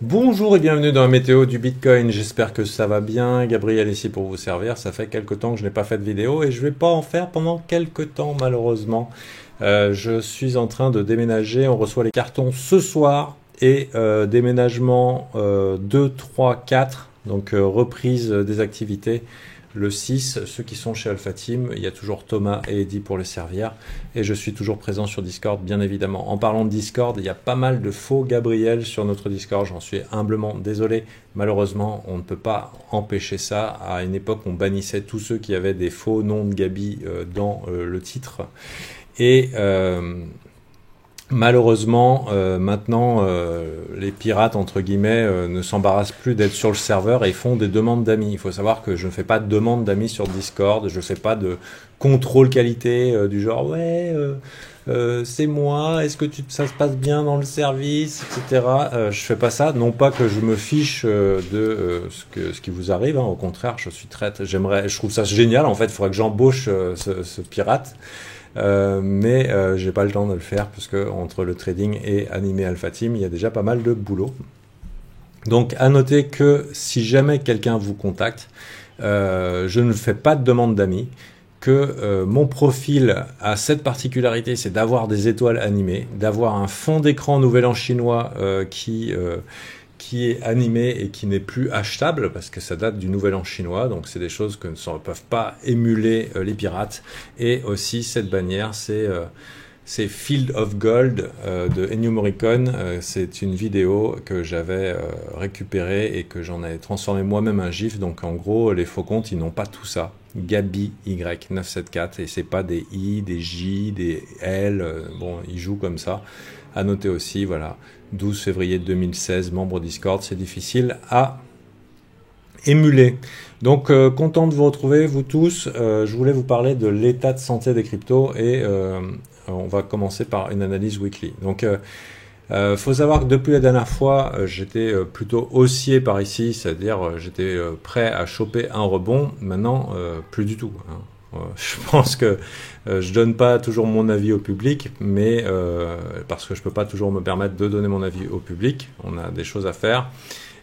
Bonjour et bienvenue dans la météo du Bitcoin, j'espère que ça va bien, Gabriel ici pour vous servir, ça fait quelques temps que je n'ai pas fait de vidéo et je vais pas en faire pendant quelques temps malheureusement. Je suis en train de déménager, on reçoit les cartons ce soir et déménagement 2, 3, 4, donc reprise des activités. Le 6, ceux qui sont chez Alpha Team, il y a toujours Thomas et Eddy pour les servir. Et je suis toujours présent sur Discord, bien évidemment. En parlant de Discord, il y a pas mal de faux Gabriel sur notre Discord. J'en suis humblement désolé. Malheureusement, on ne peut pas empêcher ça. À une époque, on bannissait tous ceux qui avaient des faux noms de Gabi dans le titre. Et malheureusement, maintenant, les pirates, entre guillemets, ne s'embarrassent plus d'être sur le serveur et font des demandes d'amis. Il faut savoir que je ne fais pas de demande d'amis sur Discord, je ne fais pas de contrôle qualité du genre ouais, c'est moi, est-ce que ça se passe bien dans le service, etc. Je fais pas ça, non pas que je me fiche de ce qui vous arrive, hein, au contraire, je suis je trouve ça génial, en fait, il faudrait que j'embauche ce pirate. Mais j'ai pas le temps de le faire parce que entre le trading et animer Alpha Team, il y a déjà pas mal de boulot. Donc à noter que si jamais quelqu'un vous contacte, je ne fais pas de demande d'amis, que mon profil a cette particularité, c'est d'avoir des étoiles animées, d'avoir un fond d'écran Nouvel An chinois qui est animé et qui n'est plus achetable parce que ça date du Nouvel An chinois, donc c'est des choses que ne peuvent pas émuler les pirates. Et aussi cette bannière, c'est Field of Gold de Ennio Morricone. C'est une vidéo que j'avais récupérée et que j'en ai transformé moi-même un gif. Donc en gros, les faux comptes, ils n'ont pas tout ça. Gabi Y974 et c'est pas des I, des J, des L. Bon, ils jouent comme ça. À noter aussi, voilà, 12 février 2016, membre Discord, c'est difficile à émuler. Donc, content de vous retrouver, vous tous. Je voulais vous parler de l'état de santé des cryptos et on va commencer par une analyse weekly. Donc, faut savoir que depuis la dernière fois, j'étais plutôt haussier par ici, c'est-à-dire j'étais prêt à choper un rebond. Maintenant, plus du tout, hein. Je pense que je donne pas toujours mon avis au public, mais parce que je peux pas toujours me permettre de donner mon avis au public, on a des choses à faire.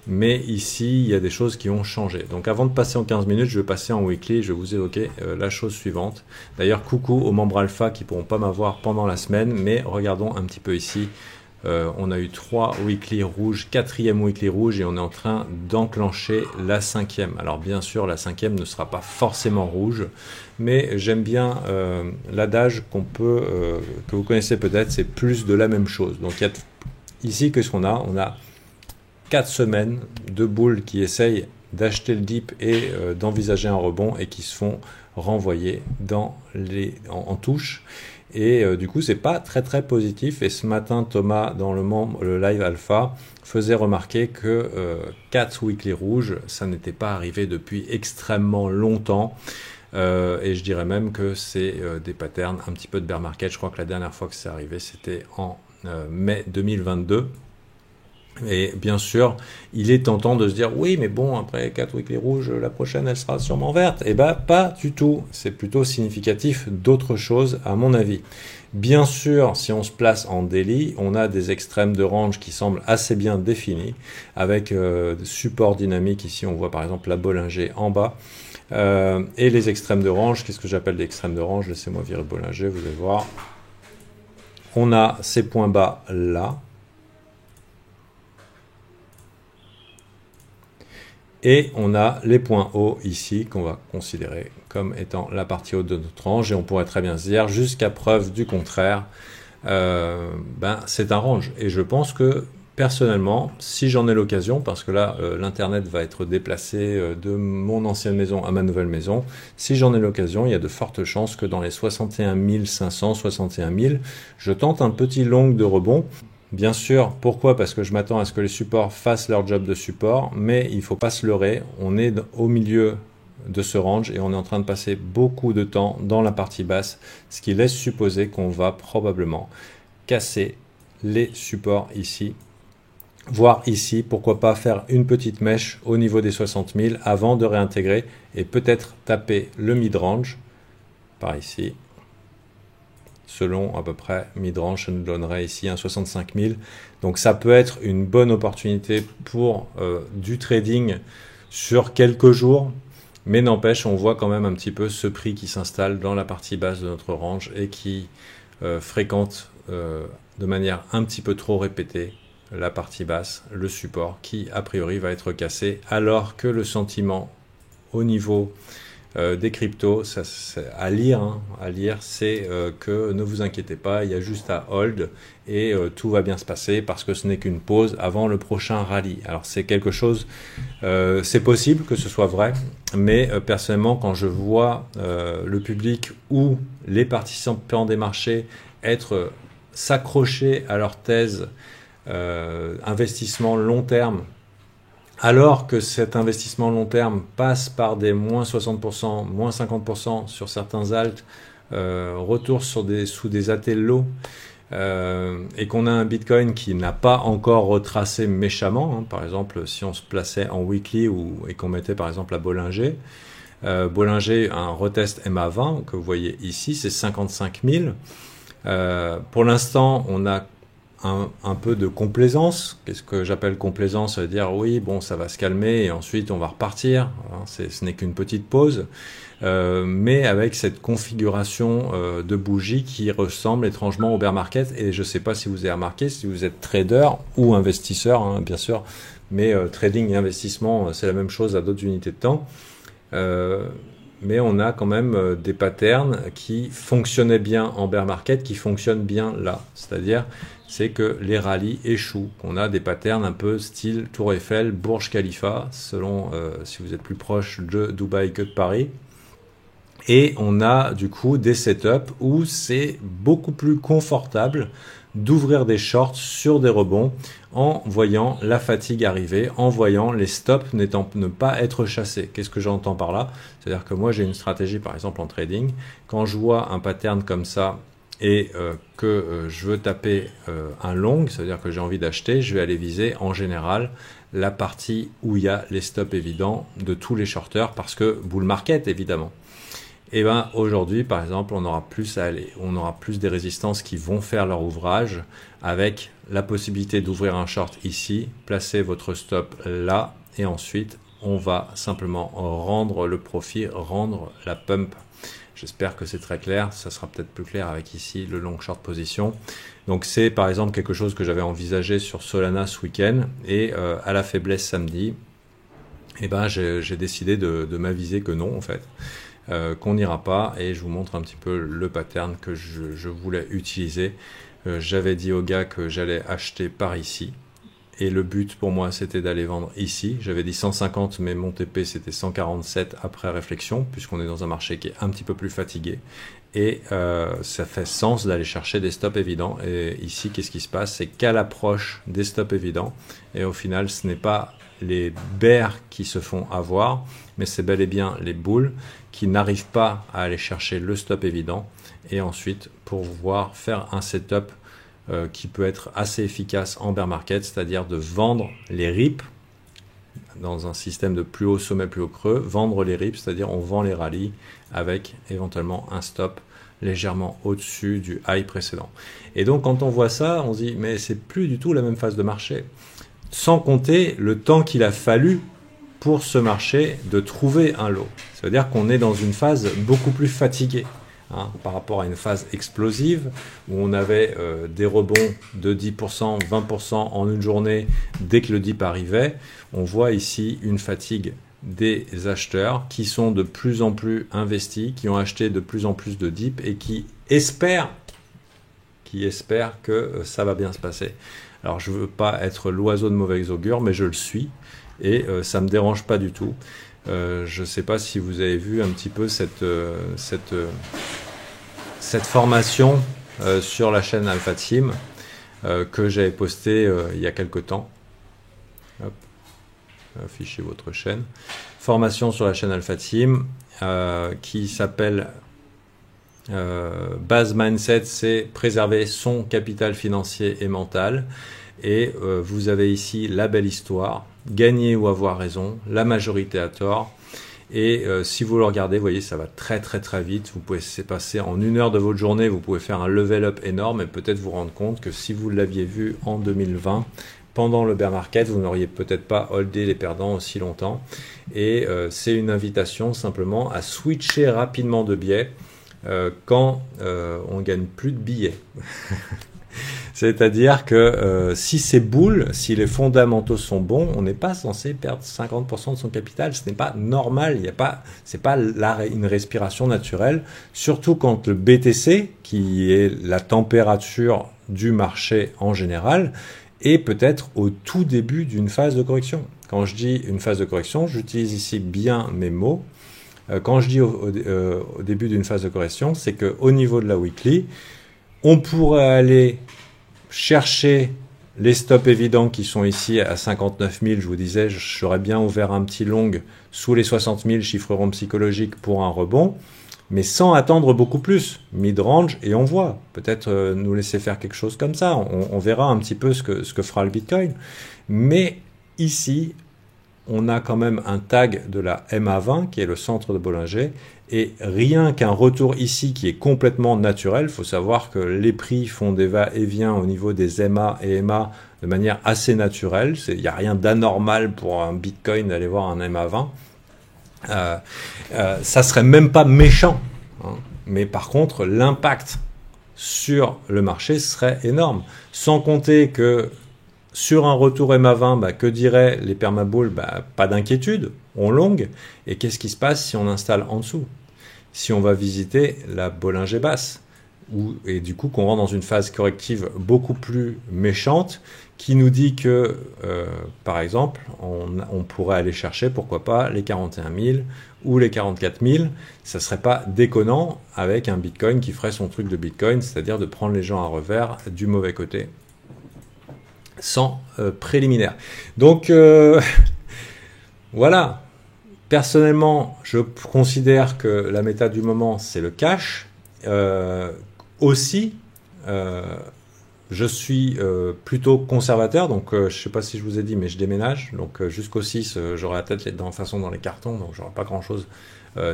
Mais ici, il y a des choses qui ont changé. Donc avant de passer en 15 minutes, je vais passer en weekly, je vais vous évoquer la chose suivante. D'ailleurs, coucou aux membres alpha qui pourront pas m'avoir pendant la semaine, mais regardons un petit peu ici. On a eu 3 weekly rouges, 4e weekly rouge et on est en train d'enclencher la 5e. Alors bien sûr, la 5e ne sera pas forcément rouge, mais j'aime bien l'adage que vous connaissez peut-être, c'est plus de la même chose. Donc ici, qu'est-ce qu'on a? On a 4 semaines de boules qui essayent d'acheter le dip et d'envisager un rebond et qui se font renvoyer en touche. Et du coup, c'est pas très très positif. Et ce matin, Thomas, dans le live alpha, faisait remarquer que 4 weekly rouges, ça n'était pas arrivé depuis extrêmement longtemps. Et je dirais même que c'est des patterns un petit peu de bear market. Je crois que la dernière fois que c'est arrivé, c'était en mai 2022. Et bien sûr, il est tentant de se dire oui, mais bon, après 4 weekly rouges, la prochaine, elle sera sûrement verte. Eh bien, pas du tout. C'est plutôt significatif d'autres choses, à mon avis. Bien sûr, si on se place en daily, on a des extrêmes de range qui semblent assez bien définis, avec des supports dynamiques. Ici, on voit par exemple la Bollinger en bas. Et les extrêmes de range, qu'est-ce que j'appelle des extrêmes de range? Laissez-moi virer Bollinger, vous allez voir. On a ces points bas là. Et on a les points hauts ici qu'on va considérer comme étant la partie haute de notre range. Et on pourrait très bien se dire, jusqu'à preuve du contraire, c'est un range. Et je pense que personnellement, si j'en ai l'occasion, parce que là, l'Internet va être déplacé de mon ancienne maison à ma nouvelle maison, si j'en ai l'occasion, il y a de fortes chances que dans les 61 500, 61 000, je tente un petit long de rebond. Bien sûr, pourquoi? Parce que je m'attends à ce que les supports fassent leur job de support, mais il ne faut pas se leurrer, on est au milieu de ce range et on est en train de passer beaucoup de temps dans la partie basse, ce qui laisse supposer qu'on va probablement casser les supports ici, voire ici, pourquoi pas faire une petite mèche au niveau des 60 000 avant de réintégrer et peut-être taper le mid-range par ici, selon à peu près mid-range, ça nous donnerait ici un 65 000. Donc ça peut être une bonne opportunité pour du trading sur quelques jours, mais n'empêche, on voit quand même un petit peu ce prix qui s'installe dans la partie basse de notre range et qui fréquente de manière un petit peu trop répétée la partie basse, le support qui a priori va être cassé, alors que le sentiment au niveau des cryptos, ça, à lire, c'est que ne vous inquiétez pas, il y a juste à hold et tout va bien se passer parce que ce n'est qu'une pause avant le prochain rallye. Alors c'est quelque chose, c'est possible que ce soit vrai, mais personnellement quand je vois le public ou les participants des marchés s'accrocher à leur thèse investissement long terme, alors que cet investissement long terme passe par des moins 60%, moins 50% sur certains alts, retour sous des ATLO, et qu'on a un Bitcoin qui n'a pas encore retracé méchamment, hein. Par exemple, si on se plaçait en weekly et qu'on mettait par exemple la Bollinger, Bollinger, un retest MA20 que vous voyez ici, c'est 55 000. Pour l'instant, on a un peu de complaisance. Qu'est-ce que j'appelle complaisance? Ça veut dire oui, bon, ça va se calmer et ensuite on va repartir. Ce n'est qu'une petite pause, mais avec cette configuration de bougie qui ressemble étrangement au bear market. Et je ne sais pas si vous avez remarqué, si vous êtes trader ou investisseur, hein, bien sûr, mais trading et investissement, c'est la même chose à d'autres unités de temps. Mais on a quand même des patterns qui fonctionnaient bien en bear market, qui fonctionnent bien là. C'est-à-dire, c'est que les rallyes échouent. On a des patterns un peu style Tour Eiffel, Burj Khalifa, selon si vous êtes plus proche de Dubaï que de Paris. Et on a du coup des setups où c'est beaucoup plus confortable d'ouvrir des shorts sur des rebonds en voyant la fatigue arriver, en voyant les stops ne pas être chassés. Qu'est-ce que j'entends par là? C'est-à-dire que moi j'ai une stratégie par exemple en trading, quand je vois un pattern comme ça et que je veux taper un long, c'est-à-dire que j'ai envie d'acheter, je vais aller viser en général la partie où il y a les stops évidents de tous les shorters parce que bull market évidemment. Et ben aujourd'hui, par exemple, on aura plus à aller. On aura plus des résistances qui vont faire leur ouvrage avec la possibilité d'ouvrir un short ici, placer votre stop là et ensuite on va simplement rendre le profit, rendre la pump. J'espère que c'est très clair. Ça sera peut-être plus clair avec ici le long short position. Donc c'est par exemple quelque chose que j'avais envisagé sur Solana ce week-end et à la faiblesse samedi, et ben j'ai décidé de m'aviser que non en fait. Qu'on n'ira pas et je vous montre un petit peu le pattern que je voulais utiliser. J'avais dit au gars que j'allais acheter par ici et le but pour moi c'était d'aller vendre ici. J'avais dit 150 mais mon TP c'était 147 après réflexion puisqu'on est dans un marché qui est un petit peu plus fatigué et ça fait sens d'aller chercher des stops évidents. Et ici qu'est-ce qui se passe? C'est qu'à l'approche des stops évidents et au final ce n'est pas les bears qui se font avoir, mais c'est bel et bien les bulls qui n'arrivent pas à aller chercher le stop évident et ensuite pour pouvoir faire un setup qui peut être assez efficace en bear market, c'est-à-dire de vendre les rips dans un système de plus haut sommet, plus haut creux, vendre les rips, c'est-à-dire on vend les rallyes avec éventuellement un stop légèrement au-dessus du high précédent. Et donc quand on voit ça, on se dit mais c'est plus du tout la même phase de marché. Sans compter le temps qu'il a fallu pour ce marché de trouver un lot. Ça veut dire qu'on est dans une phase beaucoup plus fatiguée par rapport à une phase explosive où on avait des rebonds de 10%, 20% en une journée dès que le dip arrivait. On voit ici une fatigue des acheteurs qui sont de plus en plus investis, qui ont acheté de plus en plus de dip et qui espèrent que ça va bien se passer. Alors je ne veux pas être l'oiseau de mauvais augure, mais je le suis et ça ne me dérange pas du tout. Je ne sais pas si vous avez vu un petit peu cette formation sur la chaîne Alpha Team que j'avais postée il y a quelque temps. Hop, affichez votre chaîne. Formation sur la chaîne Alpha Team qui s'appelle Base Mindset, c'est préserver son capital financier et mental. Et vous avez ici la belle histoire, gagner ou avoir raison, la majorité a tort. Et si vous le regardez, vous voyez, ça va très très très vite. Vous pouvez passer en 1 heure de votre journée, vous pouvez faire un level up énorme et peut-être vous rendre compte que si vous l'aviez vu en 2020, pendant le bear market, vous n'auriez peut-être pas holdé les perdants aussi longtemps. Et c'est une invitation simplement à switcher rapidement de biais quand on gagne plus de billets. C'est-à-dire que si c'est bull, si les fondamentaux sont bons, on n'est pas censé perdre 50% de son capital. Ce n'est pas normal. C'est pas une respiration naturelle. Surtout quand le BTC, qui est la température du marché en général, est peut-être au tout début d'une phase de correction. Quand je dis une phase de correction, j'utilise ici bien mes mots. Quand je dis au début d'une phase de correction, c'est qu'au niveau de la weekly, on pourrait aller chercher les stops évidents qui sont ici à 59 000. Je vous disais, j'aurais bien ouvert un petit long sous les 60 000 chiffres ronds psychologiques pour un rebond, mais sans attendre beaucoup plus. Mid-range, et on voit. Peut-être nous laisser faire quelque chose comme ça. On verra un petit peu ce que fera le Bitcoin. Mais ici, on a quand même un tag de la MA20 qui est le centre de Bollinger et rien qu'un retour ici qui est complètement naturel. Il faut savoir que les prix font des va-et-vient au niveau des MA et MA de manière assez naturelle. Il n'y a rien d'anormal pour un Bitcoin d'aller voir un MA20. Ça serait même pas méchant, hein. Mais par contre l'impact sur le marché serait énorme, sans compter que sur un retour MA20, que diraient les permabulls? Pas d'inquiétude, on long. Et qu'est-ce qui se passe si on installe en dessous? Si on va visiter la Bollinger basse, et du coup qu'on rentre dans une phase corrective beaucoup plus méchante, qui nous dit que, par exemple, on pourrait aller chercher, pourquoi pas, les 41 000 ou les 44 000. Ça serait pas déconnant avec un Bitcoin qui ferait son truc de Bitcoin, c'est-à-dire de prendre les gens à revers du mauvais côté, sans préliminaire. Donc, voilà. Personnellement, je considère que la méta du moment, c'est le cash. Aussi, je suis plutôt conservateur, donc je ne sais pas si je vous ai dit, mais je déménage. Donc jusqu'au 6, j'aurai la tête dans les cartons, donc j'aurai pas grand-chose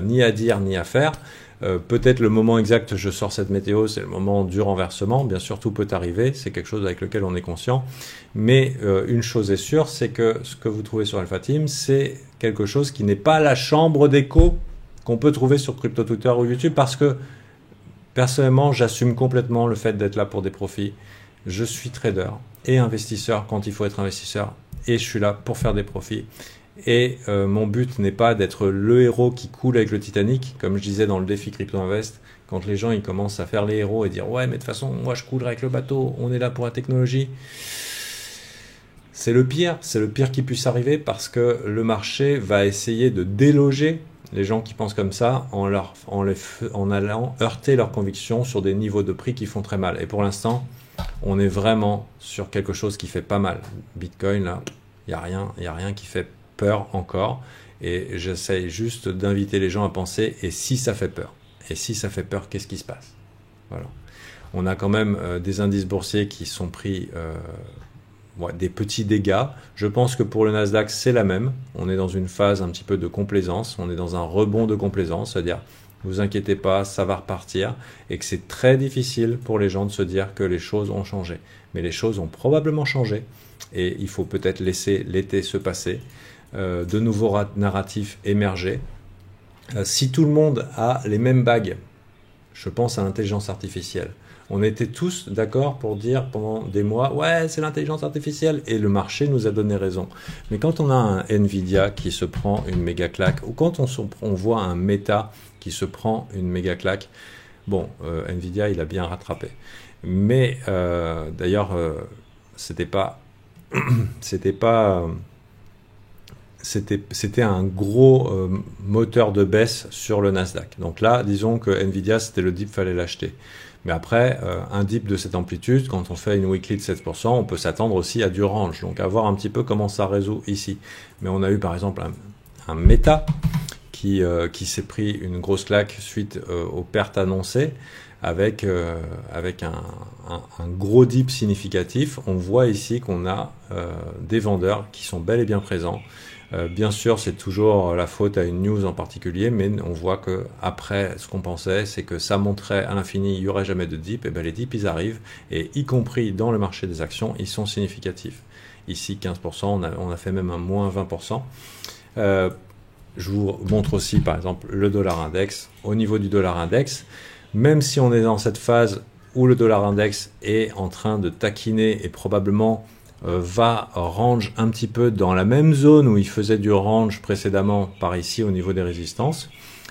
ni à dire ni à faire. Peut-être le moment exact, je sors cette météo, c'est le moment du renversement. Bien sûr, tout peut arriver, c'est quelque chose avec lequel on est conscient. Mais une chose est sûre, c'est que ce que vous trouvez sur Alpha Team, c'est quelque chose qui n'est pas la chambre d'écho qu'on peut trouver sur Crypto Twitter ou YouTube, parce que personnellement, j'assume complètement le fait d'être là pour des profits. Je suis trader et investisseur quand il faut être investisseur, et je suis là pour faire des profits. Et mon but n'est pas d'être le héros qui coule avec le Titanic, comme je disais dans le défi Crypto Invest, quand les gens ils commencent à faire les héros et dire ouais mais de toute façon moi je coulerai avec le bateau, on est là pour la technologie. C'est le pire qui puisse arriver, parce que le marché va essayer de déloger les gens qui pensent comme ça en allant heurter leurs convictions sur des niveaux de prix qui font très mal. Et pour l'instant, on est vraiment sur quelque chose qui fait pas mal. Bitcoin, là, il n'y a rien qui fait peur encore. Et j'essaye juste d'inviter les gens à penser, et si ça fait peur? Et si ça fait peur, qu'est-ce qui se passe? Voilà. On a quand même des indices boursiers qui sont pris des petits dégâts. Je pense que pour le Nasdaq, c'est la même. On est dans une phase un petit peu de complaisance. On est dans un rebond de complaisance, c'est-à-dire, ne vous inquiétez pas, ça va repartir, et que c'est très difficile pour les gens de se dire que les choses ont changé. Mais les choses ont probablement changé, et il faut peut-être laisser l'été se passer, de nouveaux narratifs émerger. Si tout le monde a les mêmes bagues, je pense à l'intelligence artificielle. On était tous d'accord pour dire pendant des mois, ouais, c'est l'intelligence artificielle, et le marché nous a donné raison. Mais quand on a un Nvidia qui se prend une méga claque, ou quand on voit un Meta qui se prend une méga claque, bon, Nvidia, il a bien rattrapé. Mais d'ailleurs, c'était un gros moteur de baisse sur le Nasdaq. Donc là, disons que Nvidia, c'était le dip, fallait l'acheter. Mais après, un dip de cette amplitude, quand on fait une weekly de 7%, on peut s'attendre aussi à du range. Donc à voir un petit peu comment ça résout ici. Mais on a eu par exemple un Meta qui s'est pris une grosse claque suite aux pertes annoncées. avec un gros dip significatif. On voit ici qu'on a des vendeurs qui sont bel et bien présents. Bien sûr, c'est toujours la faute à une news en particulier, mais on voit que après, ce qu'on pensait, c'est que ça montrait à l'infini, il n'y aurait jamais de dip. Et ben les dips, ils arrivent, et y compris dans le marché des actions, ils sont significatifs. Ici, 15%, on a fait même un moins 20%. Je vous montre aussi, par exemple, le dollar index. Au niveau du dollar index, même si on est dans cette phase où le dollar index est en train de taquiner et probablement va range un petit peu dans la même zone où il faisait du range précédemment par ici au niveau des résistances,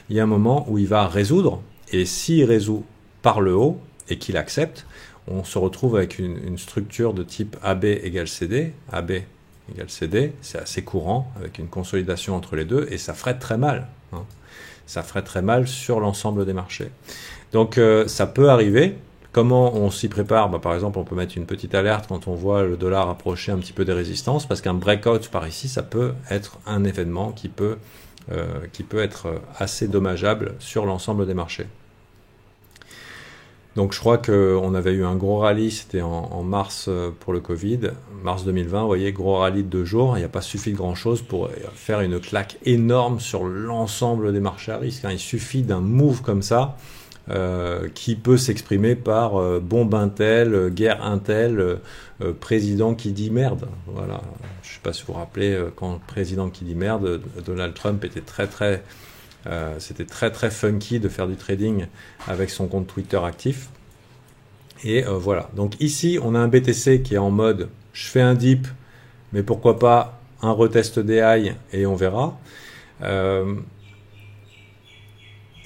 il y a un moment où il va résoudre, et s'il résout par le haut et qu'il accepte, on se retrouve avec une structure de type AB égale CD. AB égale CD, c'est assez courant avec une consolidation entre les deux, et ça ferait très mal, hein. Ça ferait très mal sur l'ensemble des marchés. Donc ça peut arriver. Comment on s'y prépare? Par exemple, on peut mettre une petite alerte quand on voit le dollar approcher un petit peu des résistances, parce qu'un breakout par ici, ça peut être un événement qui peut être assez dommageable sur l'ensemble des marchés. Donc je crois qu'on avait eu un gros rallye, c'était en mars pour le Covid, mars 2020, vous voyez, gros rallye de 2 jours, il n'y a pas suffi de grand chose pour faire une claque énorme sur l'ensemble des marchés à risque, hein. Il suffit d'un move comme ça, qui peut s'exprimer par bombe Intel, guerre Intel, président qui dit merde. Voilà. Je ne sais pas si vous vous rappelez, quand président qui dit merde, Donald Trump était c'était très très funky de faire du trading avec son compte Twitter actif. Et voilà. Donc ici, on a un BTC qui est en mode je fais un dip, mais pourquoi pas un retest des highs et on verra.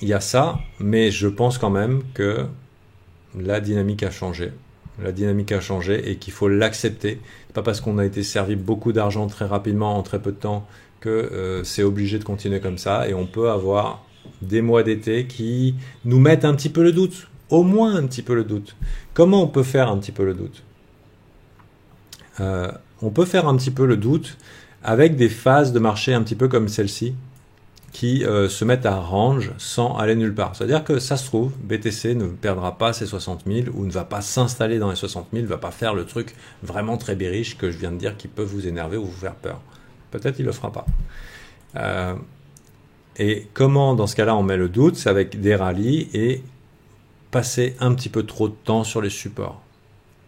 Il y a ça, mais je pense quand même que la dynamique a changé. La dynamique a changé et qu'il faut l'accepter. C'est pas parce qu'on a été servi beaucoup d'argent très rapidement en très peu de temps que c'est obligé de continuer comme ça. Et on peut avoir des mois d'été qui nous mettent un petit peu le doute. Au moins un petit peu le doute. Comment on peut faire un petit peu le doute? On peut faire un petit peu le doute avec des phases de marché un petit peu comme celle-ci, qui se mettent à range sans aller nulle part. C'est-à-dire que ça se trouve, BTC ne perdra pas ses 60 000 ou ne va pas s'installer dans les 60 000, ne va pas faire le truc vraiment très bearish que je viens de dire qui peut vous énerver ou vous faire peur. Peut-être il ne le fera pas. Et comment, dans ce cas-là, on met le doute? C'est avec des rallyes et passer un petit peu trop de temps sur les supports.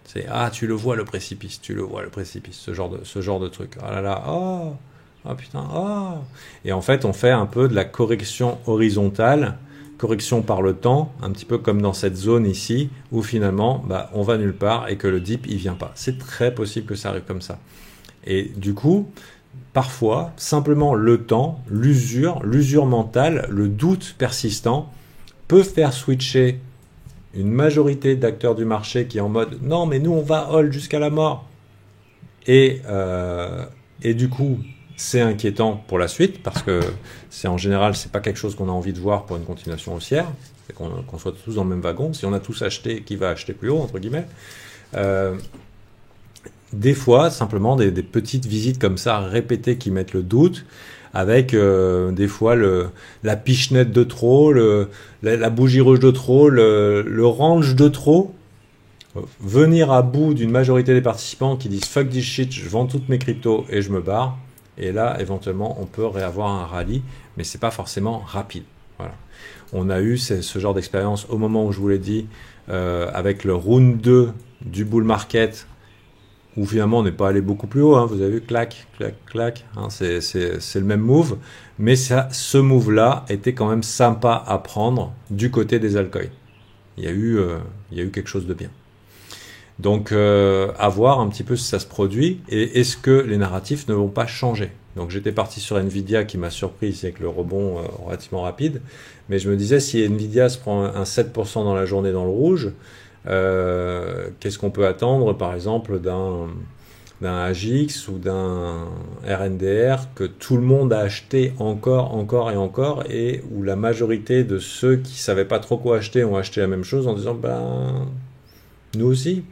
C'est « Ah, tu le vois le précipice, tu le vois le précipice », ce genre de truc. « Ah là là, oh !» Ah putain, ah. Et en fait, on fait un peu de la correction horizontale, correction par le temps, un petit peu comme dans cette zone ici, où finalement, on va nulle part et que le dip, il vient pas. C'est très possible que ça arrive comme ça. Et du coup, parfois, simplement le temps, l'usure mentale, le doute persistant, peut faire switcher une majorité d'acteurs du marché qui est en mode « Non, mais nous, on va hold jusqu'à la mort ». Et du coup, c'est inquiétant pour la suite parce que en général, c'est pas quelque chose qu'on a envie de voir pour une continuation haussière, c'est qu'on soit tous dans le même wagon. Si on a tous acheté, qui va acheter plus haut, entre guillemets. Des fois, simplement des petites visites comme ça répétées qui mettent le doute, avec des fois la pichenette de trop, la bougie rouge de trop, le range de trop. Venir à bout d'une majorité des participants qui disent fuck this shit, je vends toutes mes cryptos et je me barre. Et là, éventuellement, on peut réavoir un rallye, mais c'est pas forcément rapide. Voilà. On a eu ce genre d'expérience au moment où je vous l'ai dit, avec le round 2 du bull market, où finalement on n'est pas allé beaucoup plus haut. Hein. Vous avez vu, clac, clac, clac. Hein, c'est le même move, mais ce move-là était quand même sympa à prendre du côté des altcoins. Il y a eu quelque chose de bien. Donc, à voir un petit peu si ça se produit et est-ce que les narratifs ne vont pas changer. Donc, j'étais parti sur Nvidia qui m'a surpris ici avec le rebond relativement rapide, mais je me disais si Nvidia se prend un 7% dans la journée dans le rouge, qu'est-ce qu'on peut attendre par exemple d'un AGX ou d'un RNDR que tout le monde a acheté encore et où la majorité de ceux qui savaient pas trop quoi acheter ont acheté la même chose en disant nous aussi,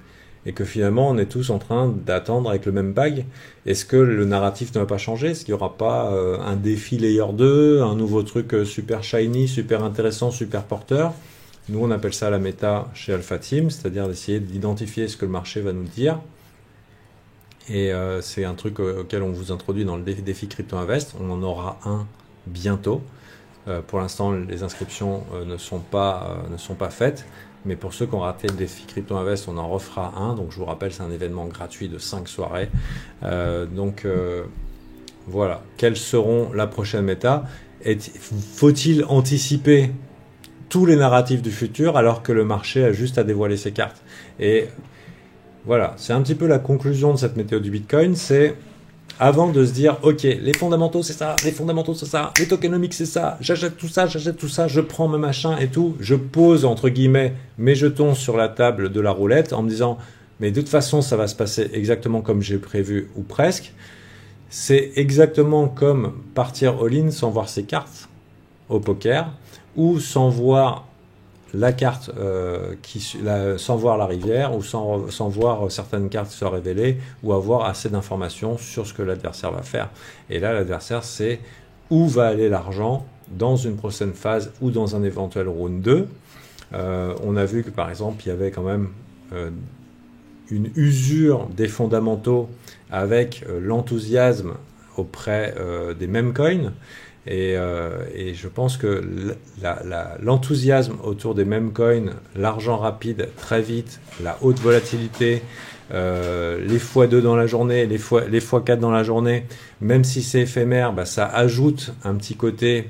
et que finalement on est tous en train d'attendre avec le même bag. Est-ce que le narratif ne va pas changer? Est-ce qu'il n'y aura pas un défi layer 2, un nouveau truc super shiny, super intéressant, super porteur? Nous, on appelle ça la méta chez Alpha Team, c'est-à-dire d'essayer d'identifier ce que le marché va nous dire. Et c'est un truc auquel on vous introduit dans le défi Crypto Invest. On en aura un bientôt. Pour l'instant, les inscriptions ne sont pas faites. Mais pour ceux qui ont raté le défi Crypto Invest, on en refera un. Donc je vous rappelle, c'est un événement gratuit de 5 soirées. Voilà. Quelles seront la prochaine méta? Faut-il anticiper tous les narratifs du futur alors que le marché a juste à dévoiler ses cartes? Et voilà, c'est un petit peu la conclusion de cette météo du Bitcoin, c'est avant de se dire, ok, les fondamentaux c'est ça, les fondamentaux c'est ça, les tokenomics c'est ça, j'achète tout ça, je prends mes machins et tout, je pose entre guillemets mes jetons sur la table de la roulette en me disant, mais de toute façon ça va se passer exactement comme j'ai prévu ou presque. C'est exactement comme partir all-in sans voir ses cartes au poker ou sans voir la carte, sans voir la rivière ou sans voir certaines cartes se révéler ou avoir assez d'informations sur ce que l'adversaire va faire. Et là, l'adversaire, c'est où va aller l'argent dans une prochaine phase ou dans un éventuel round 2. On a vu que par exemple, il y avait quand même une usure des fondamentaux avec l'enthousiasme auprès des meme coins. Et je pense que l'enthousiasme autour des meme coins, l'argent rapide très vite, la haute volatilité, les x2 dans la journée, les x4 dans la journée, même si c'est éphémère, bah, ça ajoute un petit côté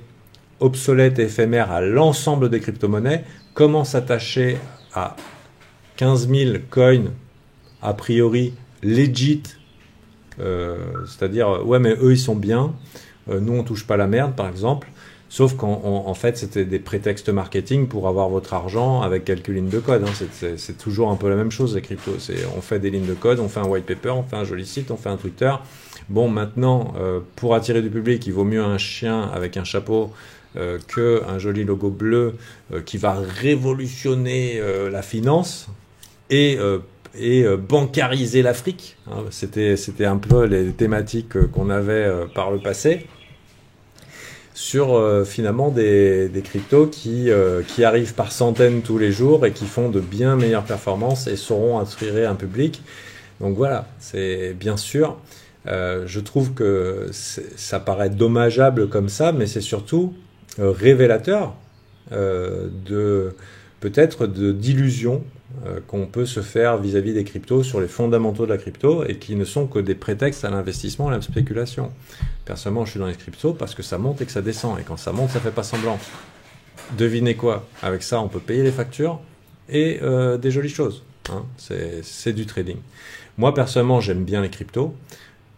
obsolète et éphémère à l'ensemble des crypto-monnaies. Comment s'attacher à 15 000 coins a priori legit, c'est-à-dire ouais mais eux ils sont bien, nous on touche pas la merde par exemple, sauf qu'en fait c'était des prétextes marketing pour avoir votre argent avec quelques lignes de code, hein. C'est toujours un peu la même chose les cryptos, on fait des lignes de code, on fait un white paper, on fait un joli site, on fait un Twitter. Bon maintenant pour attirer du public il vaut mieux un chien avec un chapeau qu'un joli logo bleu qui va révolutionner la finance et bancariser l'Afrique, hein. C'était un peu les thématiques qu'on avait par le passé sur finalement des cryptos qui arrivent par centaines tous les jours et qui font de bien meilleures performances et sauront attirer un public. Donc voilà, c'est bien sûr, je trouve que ça paraît dommageable comme ça, mais c'est surtout révélateur peut-être d'illusions qu'on peut se faire vis-à-vis des cryptos sur les fondamentaux de la crypto et qui ne sont que des prétextes à l'investissement et à la spéculation. Personnellement, je suis dans les cryptos parce que ça monte et que ça descend. Et quand ça monte, ça fait pas semblant. Devinez quoi? Avec ça, on peut payer les factures et des jolies choses, hein. C'est du trading. Moi, personnellement, j'aime bien les cryptos.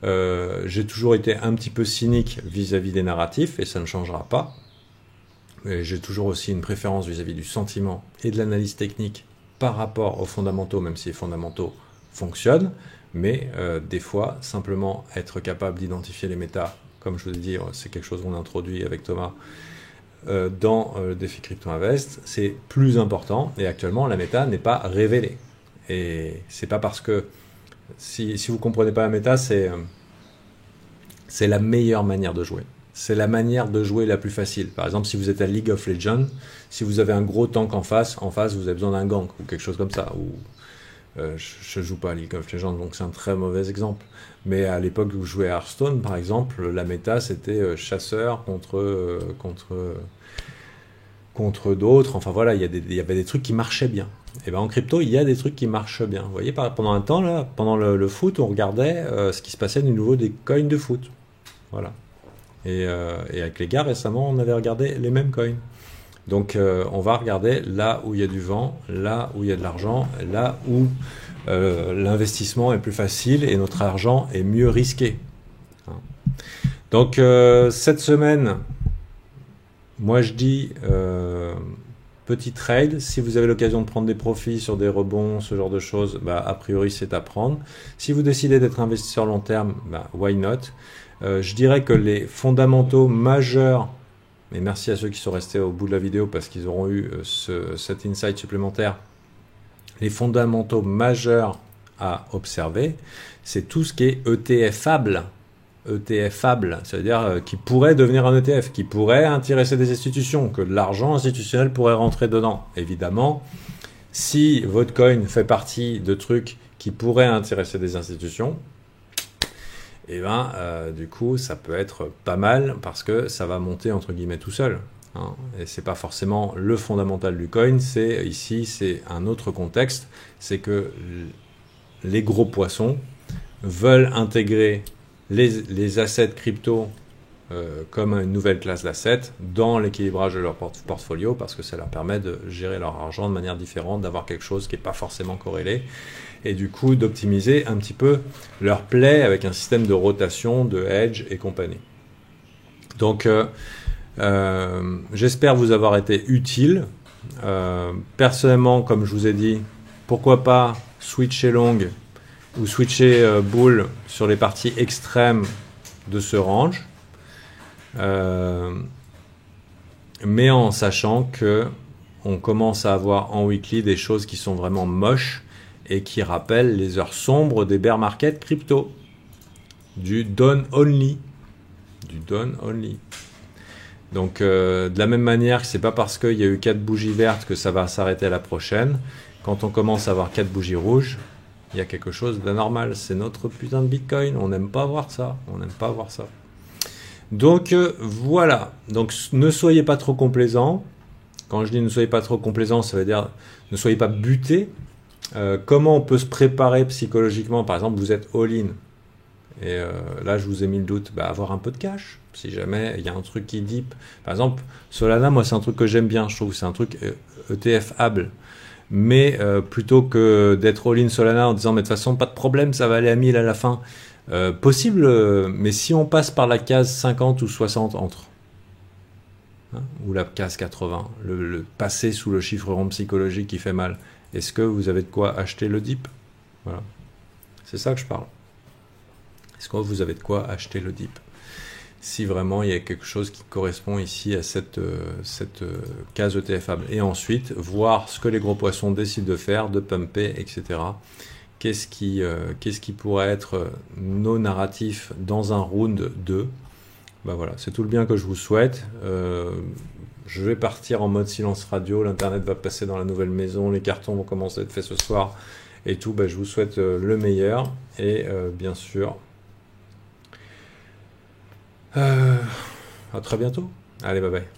J'ai toujours été un petit peu cynique vis-à-vis des narratifs et ça ne changera pas. Mais j'ai toujours aussi une préférence vis-à-vis du sentiment et de l'analyse technique par rapport aux fondamentaux, même si les fondamentaux fonctionnent, mais des fois, simplement être capable d'identifier les méta, comme je vous ai dit, c'est quelque chose qu'on a introduit avec Thomas dans le défi Crypto Invest, c'est plus important, et actuellement, la méta n'est pas révélée. Et c'est pas parce que, si vous comprenez pas la méta, c'est la meilleure manière de jouer. C'est la manière de jouer la plus facile. Par exemple, si vous êtes à League of Legends, si vous avez un gros tank en face, vous avez besoin d'un gank ou quelque chose comme ça. Ou je joue pas à League of Legends, donc c'est un très mauvais exemple. Mais à l'époque où je jouais à Hearthstone, par exemple, la méta c'était chasseur contre d'autres. Enfin voilà, il y avait des trucs qui marchaient bien. Et ben en crypto, il y a des trucs qui marchent bien. Vous voyez, pendant un temps là, pendant le foot, on regardait ce qui se passait du niveau des coins de foot. Voilà. Et avec les gars, récemment, on avait regardé les mêmes coins. Donc, on va regarder là où il y a du vent, là où il y a de l'argent, là où l'investissement est plus facile et notre argent est mieux risqué. Hein. Donc, cette semaine, moi je dis petit trade. Si vous avez l'occasion de prendre des profits sur des rebonds, ce genre de choses, bah, a priori, c'est à prendre. Si vous décidez d'être investisseur long terme, bah, why not? Je dirais que les fondamentaux majeurs, et merci à ceux qui sont restés au bout de la vidéo parce qu'ils auront eu cet insight supplémentaire, les fondamentaux majeurs à observer, c'est tout ce qui est ETFable. ETFable, c'est-à-dire qui pourrait devenir un ETF, qui pourrait intéresser des institutions, que de l'argent institutionnel pourrait rentrer dedans. Évidemment, si votre coin fait partie de trucs qui pourraient intéresser des institutions, et ben du coup ça peut être pas mal parce que ça va monter entre guillemets tout seul. Hein. Et c'est pas forcément le fondamental du coin, c'est un autre contexte, c'est que les gros poissons veulent intégrer les assets crypto comme une nouvelle classe d'assets dans l'équilibrage de leur portfolio parce que ça leur permet de gérer leur argent de manière différente, d'avoir quelque chose qui n'est pas forcément corrélé et du coup d'optimiser un petit peu leur play avec un système de rotation, de hedge et compagnie. Donc j'espère vous avoir été utile. Personnellement, comme je vous ai dit, pourquoi pas switcher long ou switcher bull sur les parties extrêmes de ce range, mais en sachant que on commence à avoir en weekly des choses qui sont vraiment moches et qui rappellent les heures sombres des bear market crypto, du down only, Donc de la même manière que c'est pas parce qu'il y a eu 4 bougies vertes que ça va s'arrêter à la prochaine. Quand on commence à avoir 4 bougies rouges, il y a quelque chose d'anormal. C'est notre putain de Bitcoin. On n'aime pas voir ça. Donc voilà. Donc ne soyez pas trop complaisants. Quand je dis ne soyez pas trop complaisants, ça veut dire ne soyez pas butés. Comment on peut se préparer psychologiquement? Par exemple, vous êtes all-in. Et là, je vous ai mis le doute. Avoir un peu de cash. Si jamais il y a un truc qui dip. Par exemple, Solana, moi, c'est un truc que j'aime bien. Je trouve que c'est un truc ETF-able. Mais plutôt que d'être all-in Solana en disant mais de toute façon pas de problème, ça va aller à 1000 à la fin, possible, mais si on passe par la case 50 ou 60 entre, hein, ou la case 80, le passer sous le chiffre rond psychologique qui fait mal, est-ce que vous avez de quoi acheter le dip? Voilà, c'est ça que je parle. Est-ce que vous avez de quoi acheter le dip? Si vraiment il y a quelque chose qui correspond ici à cette case ETFable. Et ensuite, voir ce que les gros poissons décident de faire, de pumper, etc. Qu'est-ce qui pourrait être nos narratifs dans un round 2? Voilà, c'est tout le bien que je vous souhaite. Je vais partir en mode silence radio, l'internet va passer dans la nouvelle maison, les cartons vont commencer à être faits ce soir et tout. Je vous souhaite le meilleur et bien sûr... à très bientôt. Allez, bye bye.